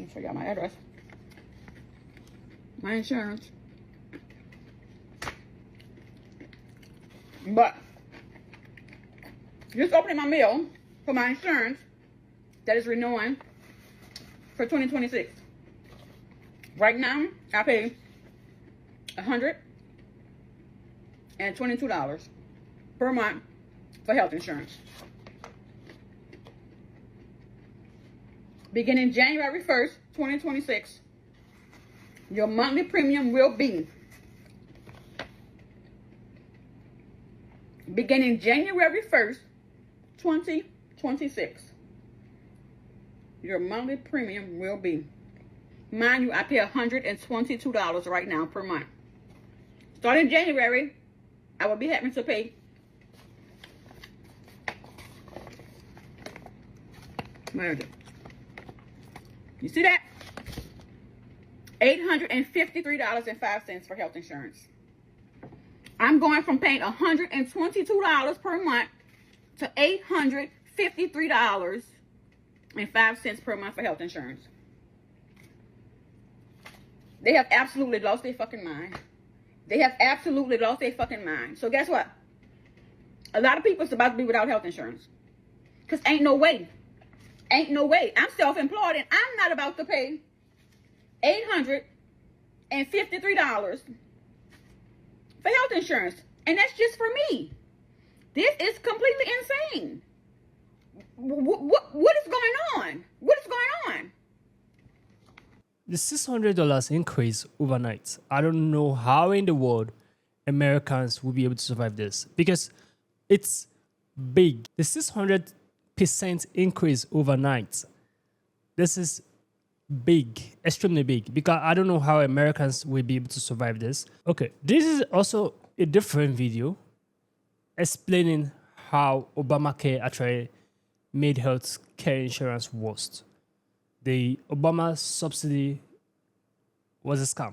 me show y'all my address. My insurance. But just opening my mail for my insurance that is renewing for 2026. Right now, I pay $122 per month for health insurance. Beginning January 1st, 2026, your monthly premium will be, beginning January 1st, 2026, your monthly premium will be, mind you, I pay $122 right now per month. Starting January, I will be having to pay where is it? You see that? $853.05 for health insurance. I'm going from paying $122 per month to $853.05 per month for health insurance. They have absolutely lost their fucking mind. They have absolutely lost their fucking mind. So guess what? A lot of people is about to be without health insurance. Because ain't no way. Ain't no way. I'm self-employed and I'm not about to pay $853 for health insurance. And that's just for me. This is completely insane. What is going on? What is going on? The $600 increase overnight. I don't know how in the world Americans will be able to survive this because it's big. The 600% increase overnight. This is big, extremely big, because I don't know how Americans will be able to survive this. Okay, this is also a different video explaining how Obamacare actually made health care insurance worse. The Obama subsidy was a scam.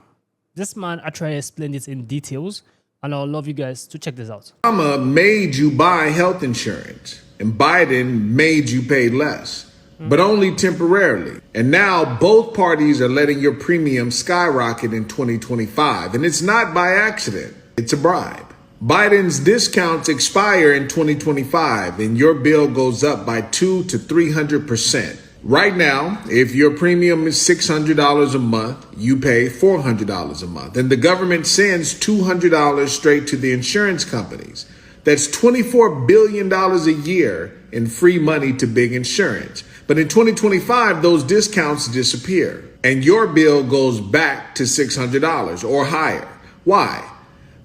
This man actually explained it in details, and I'll love you guys to check this out. Obama made you buy health insurance, and Biden made you pay less, but only temporarily. And now both parties are letting your premium skyrocket in 2025, and it's not by accident. It's a bribe. Biden's discounts expire in 2025, and your bill goes up by 200 to 300%. Right now, if your premium is $600 a month, you pay $400 a month, and the government sends $200 straight to the insurance companies. That's $24 billion a year in free money to big insurance. But in 2025, those discounts disappear, and your bill goes back to $600 or higher. Why?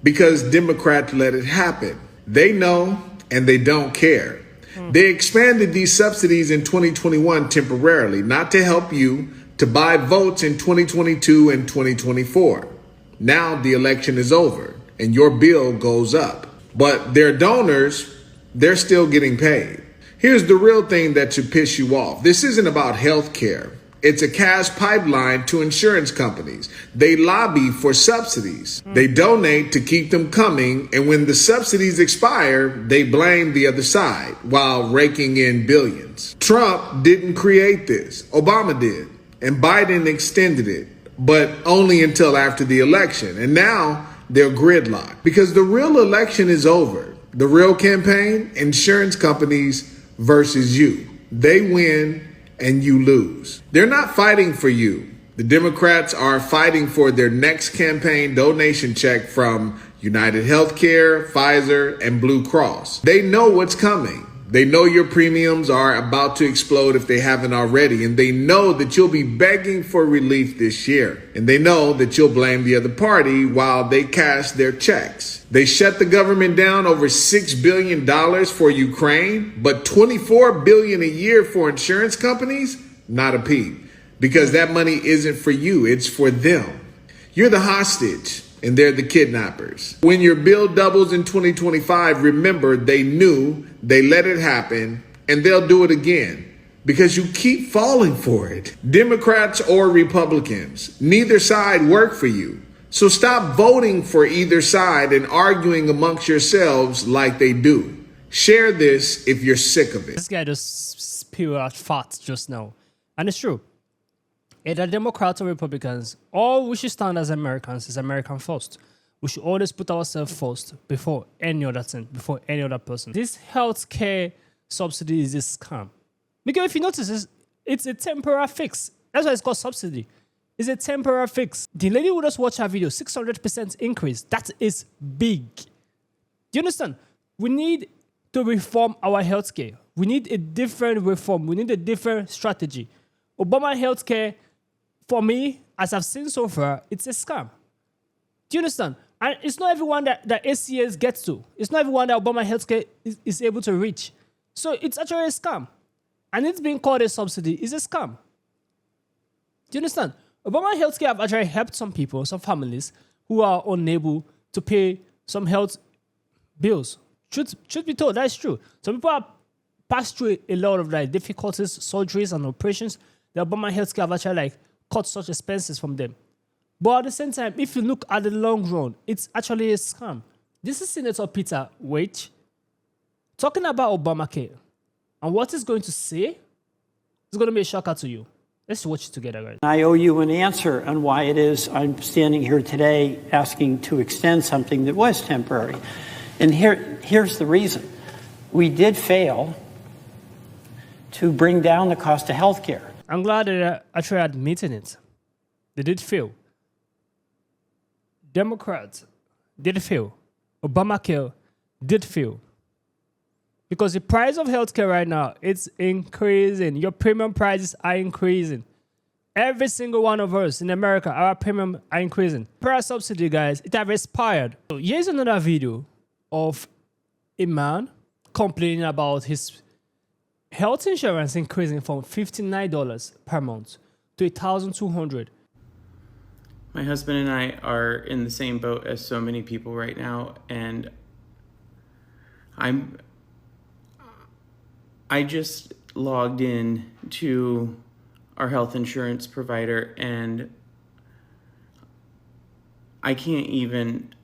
Because Democrats let it happen. They know and they don't care. They expanded these subsidies in 2021 temporarily, not to help you to buy votes in 2022 and 2024. Now the election is over and your bill goes up. But their donors, they're still getting paid. Here's the real thing that should piss you off. This isn't about health care. It's a cash pipeline to insurance companies. They lobby for subsidies. They donate to keep them coming. And when the subsidies expire, they blame the other side while raking in billions. Trump didn't create this. Obama did. And Biden extended it, but only until after the election. And now they're gridlocked because the real election is over. The real campaign, insurance companies versus you. They win and you lose. They're not fighting for you. The Democrats are fighting for their next campaign donation check from United Healthcare, Pfizer, and Blue Cross. They know what's coming. They know your premiums are about to explode if they haven't already, and they know that you'll be begging for relief this year. And they know that you'll blame the other party while they cash their checks. They shut the government down over $6 billion for Ukraine, but $24 billion a year for insurance companies? Not a peep. Because that money isn't for you, it's for them. You're the hostage and they're the kidnappers. When your bill doubles in 2025, remember they knew, they let it happen, and they'll do it again. Because you keep falling for it. Democrats or Republicans, neither side work for you. So stop voting for either side and arguing amongst yourselves like they do. Share this if you're sick of it. This guy just spewed out facts just now. And it's true. either Democrats or Republicans, all we should stand as Americans is American first. We should always put ourselves first before any other thing, before any other person. This healthcare subsidy is a scam. Because if you notice, it's a temporary fix. That's why it's called subsidy. It's a temporary fix. The lady who just watched her video, 600% increase. That is big. Do you understand? We need to reform our healthcare. We need a different reform. We need a different strategy. Obama healthcare, for me, as I've seen so far, it's a scam. Do you understand? And it's not everyone that ACS gets to. It's not everyone that Obama healthcare is able to reach. So it's actually a scam. And it's being called a subsidy. It's a scam. Do you understand? Obama healthcare have actually helped some people, some families, who are unable to pay some health bills. Should be told, that's true. Some people have passed through a lot of like difficulties, surgeries, and operations. The Obama healthcare have actually like cut such expenses from them. But at the same time, if you look at the long run, it's actually a scam. This is Senator Peter Waite talking about Obamacare. And what he's going to say is going to be a shocker to you. Let's watch it together, guys. I owe you an answer on why it is I'm standing here today asking to extend something that was temporary. And here's the reason. We did fail to bring down the cost of health care. I'm glad that they're actually admitting it. They did fail. Democrats did fail. Obamacare did fail. Because the price of healthcare right now, it's increasing. Your premium prices are increasing. Every single one of us in America, our premium are increasing. Price subsidy, guys, it have expired. So here's another video of a man complaining about his health insurance increasing from $59 per month to $1,200. My husband and I are in the same boat as so many people right now, and I just logged in to our health insurance provider, and I can't even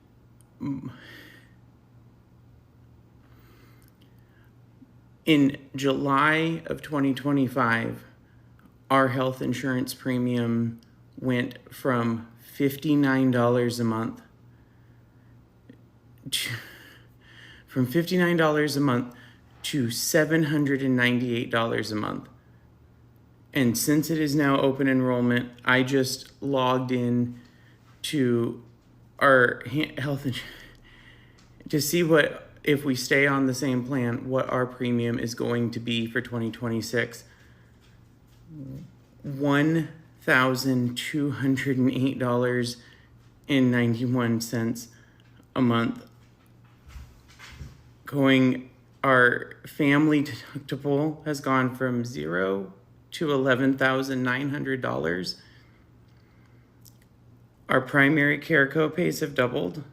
in July of 2025, our health insurance premium went from $59 a month to $798 a month. And since it is now open enrollment, I just logged in to our health insurance to see what, if we stay on the same plan, what our premium is going to be for 2026. $1,208.91 a month. Our family deductible has gone from $0 to $11,900. Our primary care copays have doubled.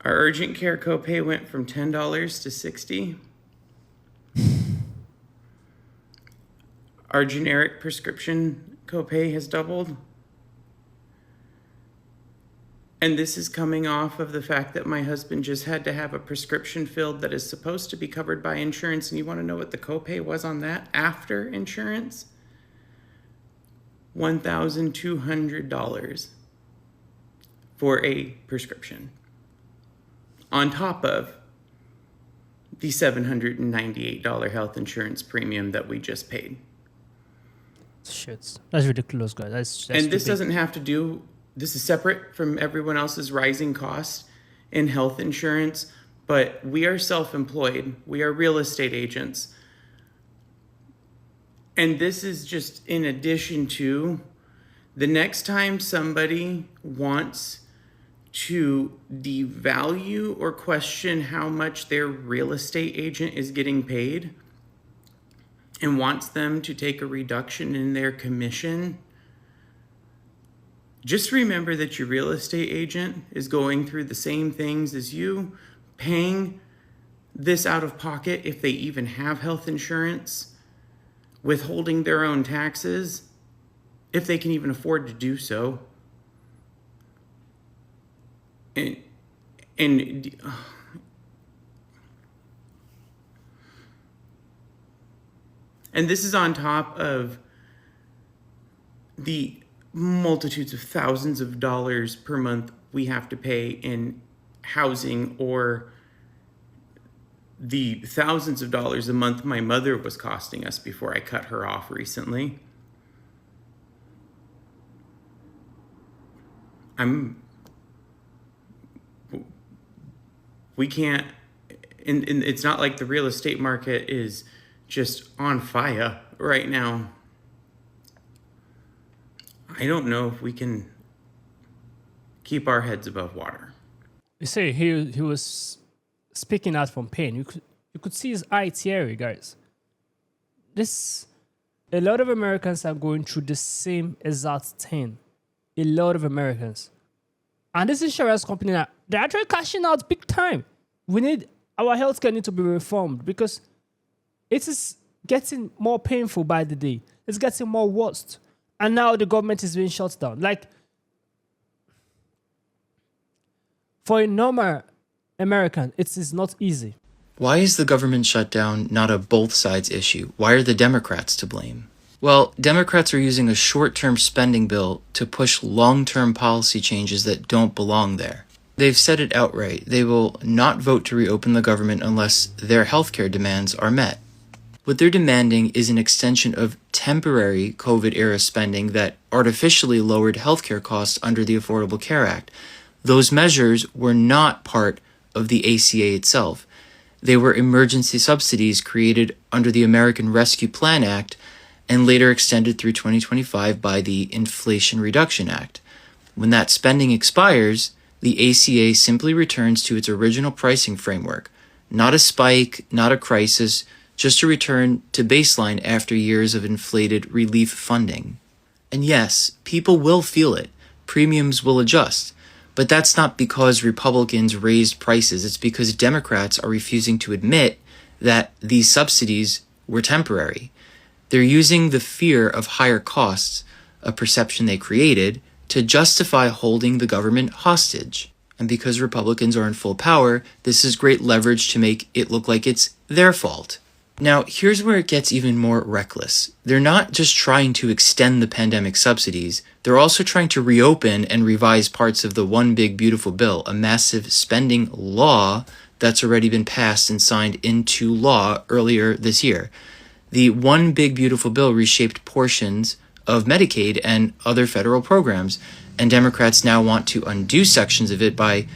Our urgent care copay went from $10 to $60. Our generic prescription copay has doubled. And this is coming off of the fact that my husband just had to have a prescription filled that is supposed to be covered by insurance. And you want to know what the copay was on that after insurance? $1,200 for a prescription, on top of the $798 health insurance premium that we just paid. Shit, that's ridiculous, guys. That's and this stupid. doesn't have to do, this is separate from everyone else's rising costs in health insurance, but we are self-employed. We are real estate agents. And this is just in addition to the next time somebody wants to devalue or question how much their real estate agent is getting paid and wants them to take a reduction in their commission, just remember that your real estate agent is going through the same things as you, paying this out of pocket if they even have health insurance, withholding their own taxes, if they can even afford to do so. And this is on top of the multitudes of thousands of dollars per month we have to pay in housing, or the thousands of dollars a month my mother was costing us before I cut her off recently. We can't, and it's not like the real estate market is just on fire right now. I don't know if we can keep our heads above water. You say he was speaking out from pain. You could see his eye teary, guys. A lot of Americans are going through the same exact thing. A lot of Americans. And this insurance company, they're actually cashing out big time. Our healthcare need to be reformed because it is getting more painful by the day. It's getting more worse. And now the government is being shut down. Like, for a normal American, it is not easy. Why is the government shutdown not a both sides issue? Why are the Democrats to blame? Well, Democrats are using a short-term spending bill to push long-term policy changes that don't belong there. They've said it outright. They will not vote to reopen the government unless their healthcare demands are met. What they're demanding is an extension of temporary COVID-era spending that artificially lowered healthcare costs under the Affordable Care Act. Those measures were not part of the ACA itself. They were emergency subsidies created under the American Rescue Plan Act and later extended through 2025 by the Inflation Reduction Act. When that spending expires, the ACA simply returns to its original pricing framework. Not a spike, not a crisis, just a return to baseline after years of inflated relief funding. And yes, people will feel it. Premiums will adjust. But that's not because Republicans raised prices. It's because Democrats are refusing to admit that these subsidies were temporary. They're using the fear of higher costs, a perception they created, to justify holding the government hostage. And because Republicans are in full power, this is great leverage to make it look like it's their fault. Now, here's where it gets even more reckless. They're not just trying to extend the pandemic subsidies, they're also trying to reopen and revise parts of the One Big Beautiful Bill, a massive spending law that's already been passed and signed into law earlier this year. The One Big Beautiful Bill reshaped portions of Medicaid and other federal programs, and Democrats now want to undo sections of it by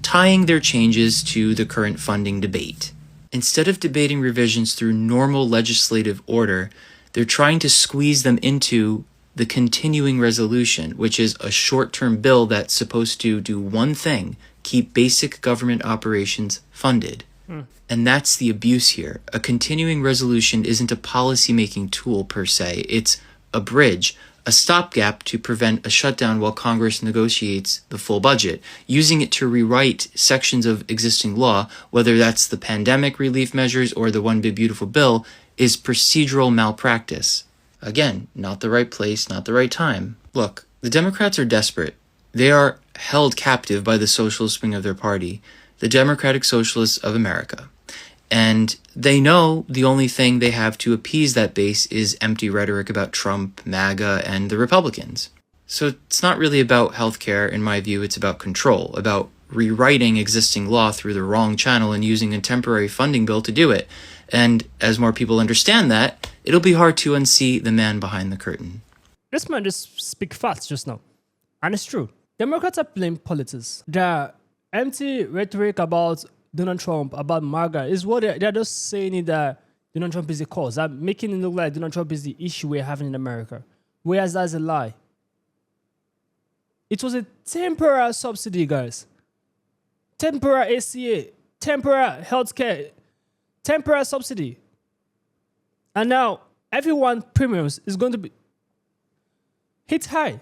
tying their changes to the current funding debate. Instead of debating revisions through normal legislative order, they're trying to squeeze them into the continuing resolution, which is a short-term bill that's supposed to do one thing: keep basic government operations funded. And that's the abuse here. A continuing resolution isn't a policy-making tool per se. It's a bridge, a stopgap to prevent a shutdown while Congress negotiates the full budget, using it to rewrite sections of existing law, whether that's the pandemic relief measures or the One Big Beautiful Bill, is procedural malpractice. Again, not the right place, not the right time. Look, the Democrats are desperate. They are held captive by the socialist wing of their party, the Democratic Socialists of America. And they know the only thing they have to appease that base is empty rhetoric about Trump, MAGA, and the Republicans. So it's not really about healthcare, in my view. It's about control, about rewriting existing law through the wrong channel and using a temporary funding bill to do it. And as more people understand that, it'll be hard to unsee the man behind the curtain. This man just speak facts just now. And it's true. Democrats are playing politics. The empty rhetoric about Donald Trump, about MAGA, is what they're just saying that Donald Trump is the cause. They're making it look like Donald Trump is the issue we're having in America. Whereas that's a lie. It was a temporary subsidy, guys. Temporary ACA, temporary healthcare, temporary subsidy. And now everyone's premiums is going to be hit high.